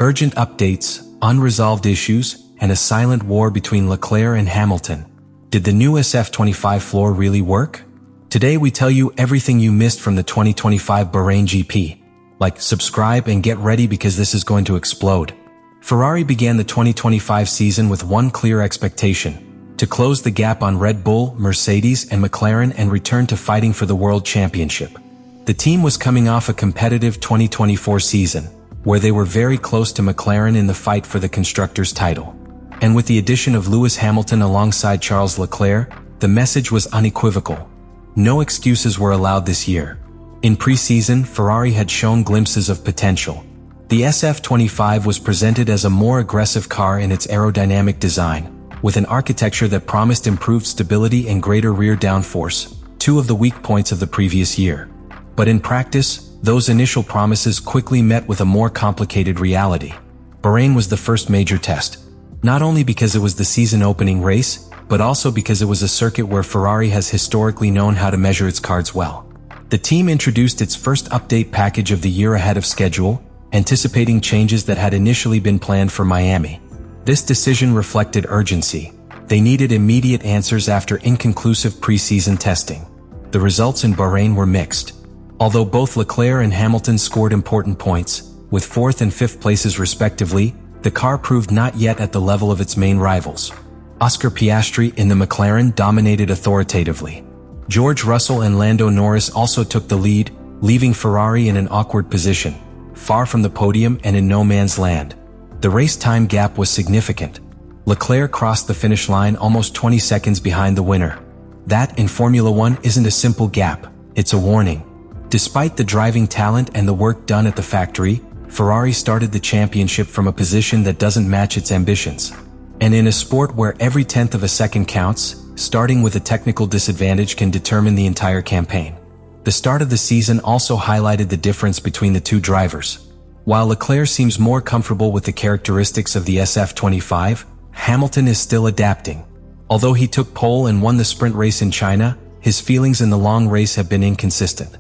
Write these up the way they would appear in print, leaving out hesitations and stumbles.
Urgent updates, unresolved issues, and a silent war between Leclerc and Hamilton. Did the new SF25 floor really work? Today we tell you everything you missed from the 2025 Bahrain GP. Like, subscribe, and get ready because this is going to explode. Ferrari began the 2025 season with one clear expectation: to close the gap on Red Bull, Mercedes, and McLaren and return to fighting for the World Championship. The team was coming off a competitive 2024 season, where they were very close to McLaren in the fight for the Constructors' title. And with the addition of Lewis Hamilton alongside Charles Leclerc, the message was unequivocal. No excuses were allowed this year. In pre-season, Ferrari had shown glimpses of potential. The SF25 was presented as a more aggressive car in its aerodynamic design, with an architecture that promised improved stability and greater rear downforce, two of the weak points of the previous year. But in practice, those initial promises quickly met with a more complicated reality. Bahrain was the first major test, not only because it was the season-opening race, but also because it was a circuit where Ferrari has historically known how to measure its cards well. The team introduced its first update package of the year ahead of schedule, anticipating changes that had initially been planned for Miami. This decision reflected urgency. They needed immediate answers after inconclusive pre-season testing. The results in Bahrain were mixed. Although both Leclerc and Hamilton scored important points, with 4th and 5th places respectively, the car proved not yet at the level of its main rivals. Oscar Piastri in the McLaren dominated authoritatively. George Russell and Lando Norris also took the lead, leaving Ferrari in an awkward position, far from the podium and in no man's land. The race time gap was significant. Leclerc crossed the finish line almost 20 seconds behind the winner. That, in Formula One, isn't a simple gap, it's a warning. Despite the driving talent and the work done at the factory, Ferrari started the championship from a position that doesn't match its ambitions. And in a sport where every tenth of a second counts, starting with a technical disadvantage can determine the entire campaign. The start of the season also highlighted the difference between the two drivers. While Leclerc seems more comfortable with the characteristics of the SF25, Hamilton is still adapting. Although he took pole and won the sprint race in China, his feelings in the long race have been inconsistent.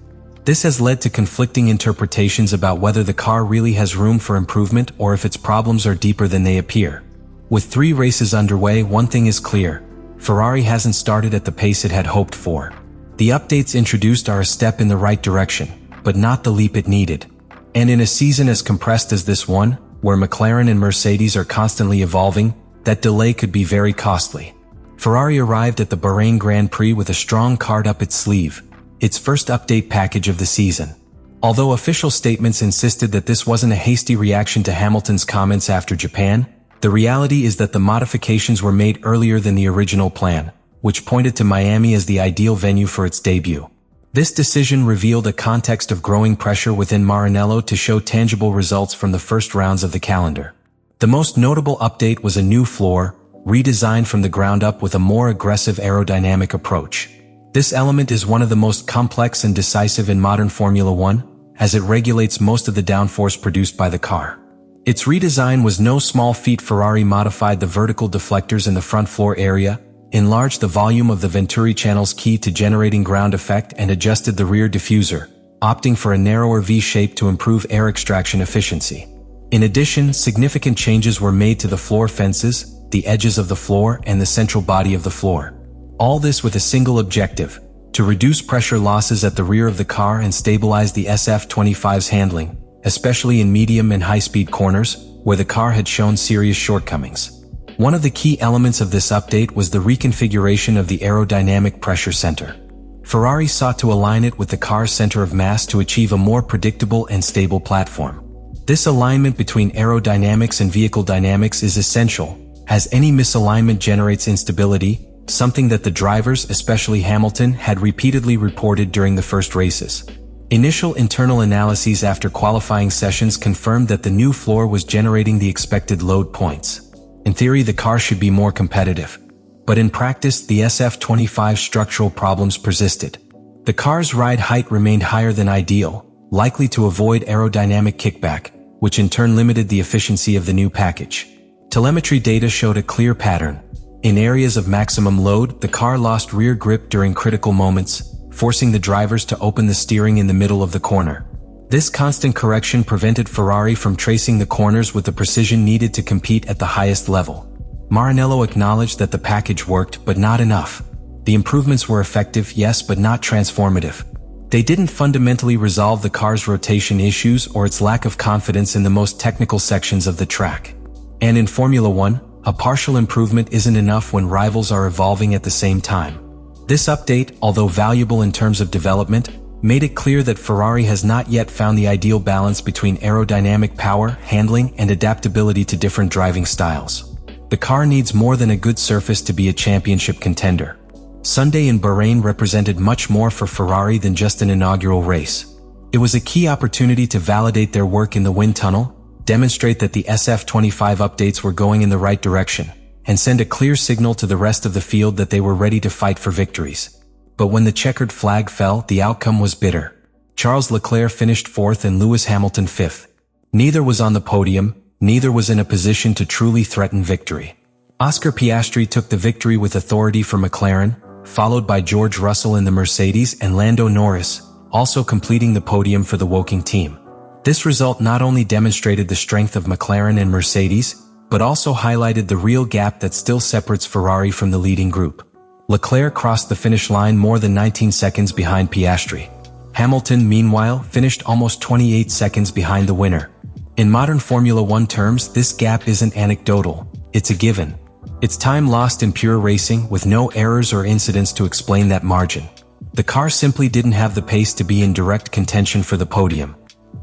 This has led to conflicting interpretations about whether the car really has room for improvement or if its problems are deeper than they appear. With 3 races underway, one thing is clear: Ferrari hasn't started at the pace it had hoped for. The updates introduced are a step in the right direction, but not the leap it needed. And in a season as compressed as this one, where McLaren and Mercedes are constantly evolving, that delay could be very costly. Ferrari arrived at the Bahrain Grand Prix with a strong card up its sleeve, its first update package of the season. Although official statements insisted that this wasn't a hasty reaction to Hamilton's comments after Japan, the reality is that the modifications were made earlier than the original plan, which pointed to Miami as the ideal venue for its debut. This decision revealed a context of growing pressure within Maranello to show tangible results from the first rounds of the calendar. The most notable update was a new floor, redesigned from the ground up with a more aggressive aerodynamic approach. This element is one of the most complex and decisive in modern Formula One, as it regulates most of the downforce produced by the car. Its redesign was no small feat. Ferrari modified the vertical deflectors in the front floor area, enlarged the volume of the Venturi channels key to generating ground effect, and adjusted the rear diffuser, opting for a narrower V-shape to improve air extraction efficiency. In addition, significant changes were made to the floor fences, the edges of the floor, and the central body of the floor. All this with a single objective: to reduce pressure losses at the rear of the car and stabilize the SF25's handling, especially in medium and high-speed corners, where the car had shown serious shortcomings. One of the key elements of this update was the reconfiguration of the aerodynamic pressure center. Ferrari sought to align it with the car's center of mass to achieve a more predictable and stable platform. This alignment between aerodynamics and vehicle dynamics is essential, as any misalignment generates instability, something that the drivers, especially Hamilton, had repeatedly reported during the first races. Initial internal analyses after qualifying sessions confirmed that the new floor was generating the expected load points. In theory, the car should be more competitive. But in practice, the SF25's structural problems persisted. The car's ride height remained higher than ideal, likely to avoid aerodynamic kickback, which in turn limited the efficiency of the new package. Telemetry data showed a clear pattern. In areas of maximum load, the car lost rear grip during critical moments, forcing the drivers to open the steering in the middle of the corner. This constant correction prevented Ferrari from tracing the corners with the precision needed to compete at the highest level. Maranello acknowledged that the package worked, but not enough. The improvements were effective, yes, but not transformative. They didn't fundamentally resolve the car's rotation issues or its lack of confidence in the most technical sections of the track. And in Formula One, a partial improvement isn't enough when rivals are evolving at the same time. This update, although valuable in terms of development, made it clear that Ferrari has not yet found the ideal balance between aerodynamic power, handling, and adaptability to different driving styles. The car needs more than a good surface to be a championship contender. Sunday in Bahrain represented much more for Ferrari than just an inaugural race. It was a key opportunity to validate their work in the wind tunnel, demonstrate that the SF25 updates were going in the right direction, and send a clear signal to the rest of the field that they were ready to fight for victories. But when the checkered flag fell, the outcome was bitter. Charles Leclerc finished 4th and Lewis Hamilton 5th. Neither was on the podium, neither was in a position to truly threaten victory. Oscar Piastri took the victory with authority for McLaren, followed by George Russell in the Mercedes and Lando Norris, also completing the podium for the Woking team. This result not only demonstrated the strength of McLaren and Mercedes, but also highlighted the real gap that still separates Ferrari from the leading group. Leclerc crossed the finish line more than 19 seconds behind Piastri. Hamilton, meanwhile, finished almost 28 seconds behind the winner. In modern Formula One terms, this gap isn't anecdotal, it's a given. It's time lost in pure racing with no errors or incidents to explain that margin. The car simply didn't have the pace to be in direct contention for the podium.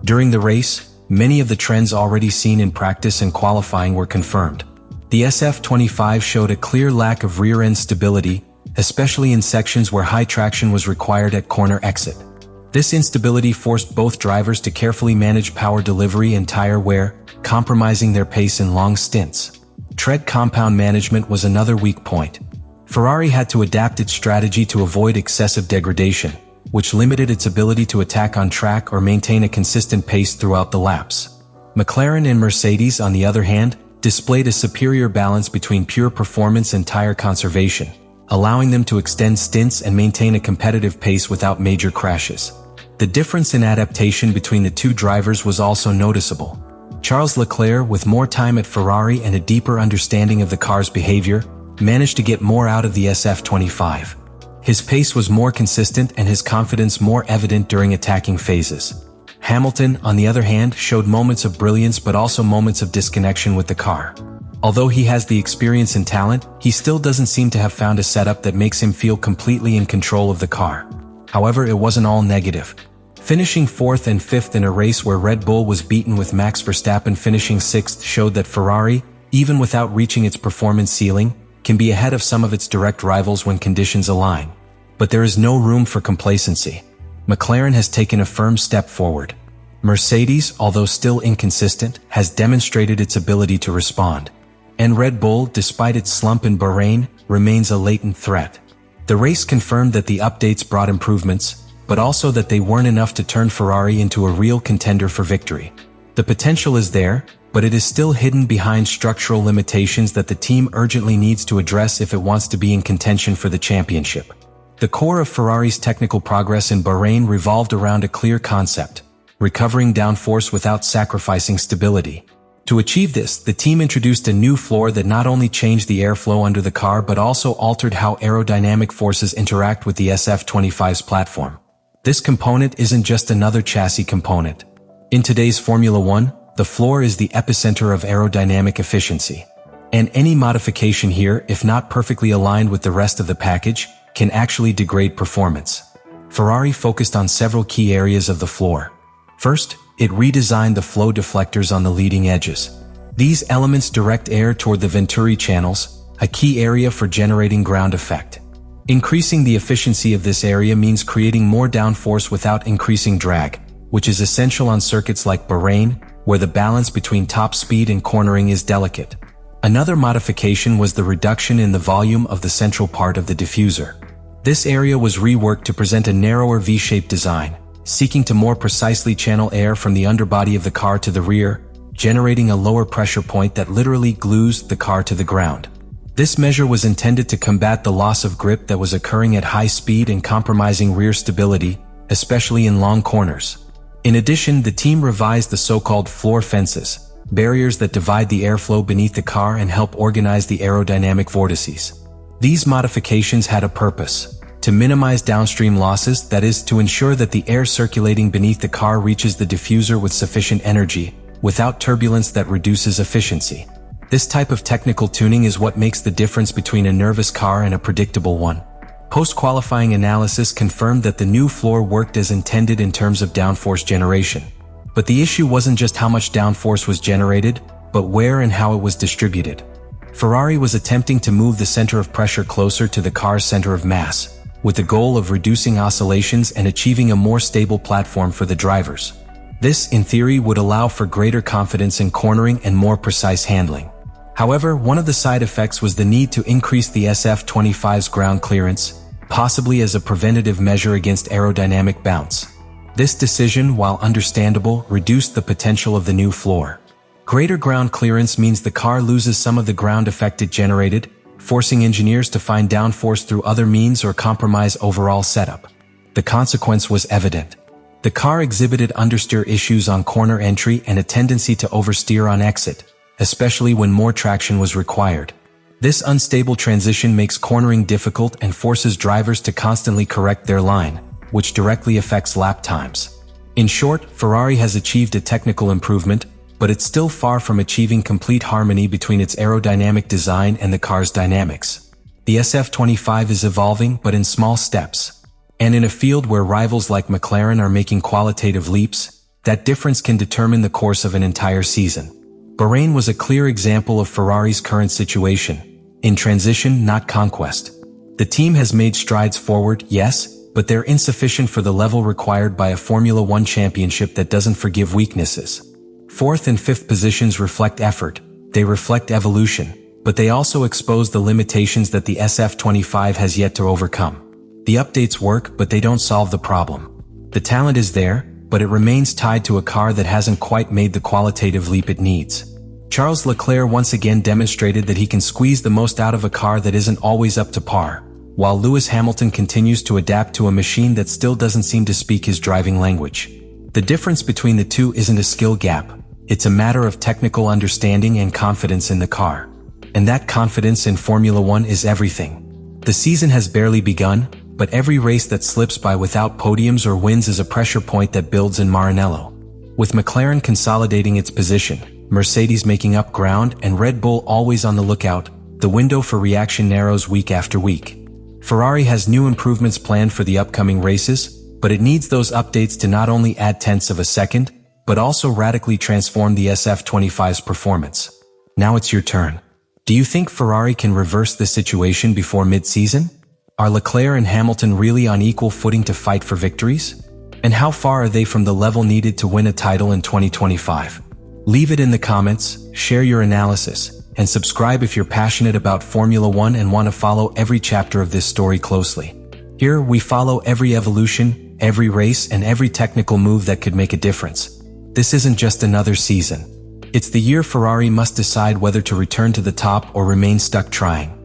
During the race, many of the trends already seen in practice and qualifying were confirmed. The SF25 showed a clear lack of rear-end stability, especially in sections where high traction was required at corner exit. This instability forced both drivers to carefully manage power delivery and tire wear, compromising their pace in long stints. Tread compound management was another weak point. Ferrari had to adapt its strategy to avoid excessive degradation, which limited its ability to attack on track or maintain a consistent pace throughout the laps. McLaren and Mercedes, on the other hand, displayed a superior balance between pure performance and tire conservation, allowing them to extend stints and maintain a competitive pace without major crashes. The difference in adaptation between the two drivers was also noticeable. Charles Leclerc, with more time at Ferrari and a deeper understanding of the car's behavior, managed to get more out of the SF25. His pace was more consistent and his confidence more evident during attacking phases. Hamilton, on the other hand, showed moments of brilliance but also moments of disconnection with the car. Although he has the experience and talent, he still doesn't seem to have found a setup that makes him feel completely in control of the car. However, it wasn't all negative. Finishing 4th and 5th in a race where Red Bull was beaten with Max Verstappen finishing 6th showed that Ferrari, even without reaching its performance ceiling, can be ahead of some of its direct rivals when conditions align. But there is no room for complacency. McLaren has taken a firm step forward. Mercedes, although still inconsistent, has demonstrated its ability to respond. And Red Bull, despite its slump in Bahrain, remains a latent threat. The race confirmed that the updates brought improvements, but also that they weren't enough to turn Ferrari into a real contender for victory. The potential is there, but it is still hidden behind structural limitations that the team urgently needs to address if it wants to be in contention for the championship. The core of Ferrari's technical progress in Bahrain revolved around a clear concept: recovering downforce without sacrificing stability. To achieve this, the team introduced a new floor that not only changed the airflow under the car but also altered how aerodynamic forces interact with the SF25's platform. This component isn't just another chassis component. In today's Formula One, the floor is the epicenter of aerodynamic efficiency. And any modification here, if not perfectly aligned with the rest of the package, can actually degrade performance. Ferrari focused on several key areas of the floor. First, it redesigned the flow deflectors on the leading edges. These elements direct air toward the Venturi channels, a key area for generating ground effect. Increasing the efficiency of this area means creating more downforce without increasing drag, which is essential on circuits like Bahrain, where the balance between top speed and cornering is delicate. Another modification was the reduction in the volume of the central part of the diffuser. This area was reworked to present a narrower V-shaped design, seeking to more precisely channel air from the underbody of the car to the rear, generating a lower pressure point that literally glues the car to the ground. This measure was intended to combat the loss of grip that was occurring at high speed and compromising rear stability, especially in long corners. In addition, the team revised the so-called floor fences, barriers that divide the airflow beneath the car and help organize the aerodynamic vortices. These modifications had a purpose: to minimize downstream losses, that is, to ensure that the air circulating beneath the car reaches the diffuser with sufficient energy, without turbulence that reduces efficiency. This type of technical tuning is what makes the difference between a nervous car and a predictable one. Post-qualifying analysis confirmed that the new floor worked as intended in terms of downforce generation. But the issue wasn't just how much downforce was generated, but where and how it was distributed. Ferrari was attempting to move the center of pressure closer to the car's center of mass, with the goal of reducing oscillations and achieving a more stable platform for the drivers. This, in theory, would allow for greater confidence in cornering and more precise handling. However, one of the side effects was the need to increase the SF25's ground clearance, possibly as a preventative measure against aerodynamic bounce. This decision, while understandable, reduced the potential of the new floor. Greater ground clearance means the car loses some of the ground effect it generated, forcing engineers to find downforce through other means or compromise overall setup. The consequence was evident. The car exhibited understeer issues on corner entry and a tendency to oversteer on exit, especially when more traction was required. This unstable transition makes cornering difficult and forces drivers to constantly correct their line, which directly affects lap times. In short, Ferrari has achieved a technical improvement, but it's still far from achieving complete harmony between its aerodynamic design and the car's dynamics. The SF25 is evolving, but in small steps. And in a field where rivals like McLaren are making qualitative leaps, that difference can determine the course of an entire season. Bahrain was a clear example of Ferrari's current situation: in transition, not conquest. The team has made strides forward, yes, but they're insufficient for the level required by a Formula One championship that doesn't forgive weaknesses. Fourth and fifth positions reflect effort, they reflect evolution, but they also expose the limitations that the SF25 has yet to overcome. The updates work, but they don't solve the problem. The talent is there, but it remains tied to a car that hasn't quite made the qualitative leap it needs. Charles Leclerc once again demonstrated that he can squeeze the most out of a car that isn't always up to par, while Lewis Hamilton continues to adapt to a machine that still doesn't seem to speak his driving language. The difference between the two isn't a skill gap, it's a matter of technical understanding and confidence in the car. And that confidence in Formula One is everything. The season has barely begun, but every race that slips by without podiums or wins is a pressure point that builds in Maranello. With McLaren consolidating its position, Mercedes making up ground, and Red Bull always on the lookout, the window for reaction narrows week after week. Ferrari has new improvements planned for the upcoming races, but it needs those updates to not only add tenths of a second, but also radically transform the SF25's performance. Now it's your turn. Do you think Ferrari can reverse the situation before mid-season? Are Leclerc and Hamilton really on equal footing to fight for victories? And how far are they from the level needed to win a title in 2025? Leave it in the comments, share your analysis, and subscribe if you're passionate about Formula One and want to follow every chapter of this story closely. Here, we follow every evolution, every race, and every technical move that could make a difference. This isn't just another season. It's the year Ferrari must decide whether to return to the top or remain stuck trying.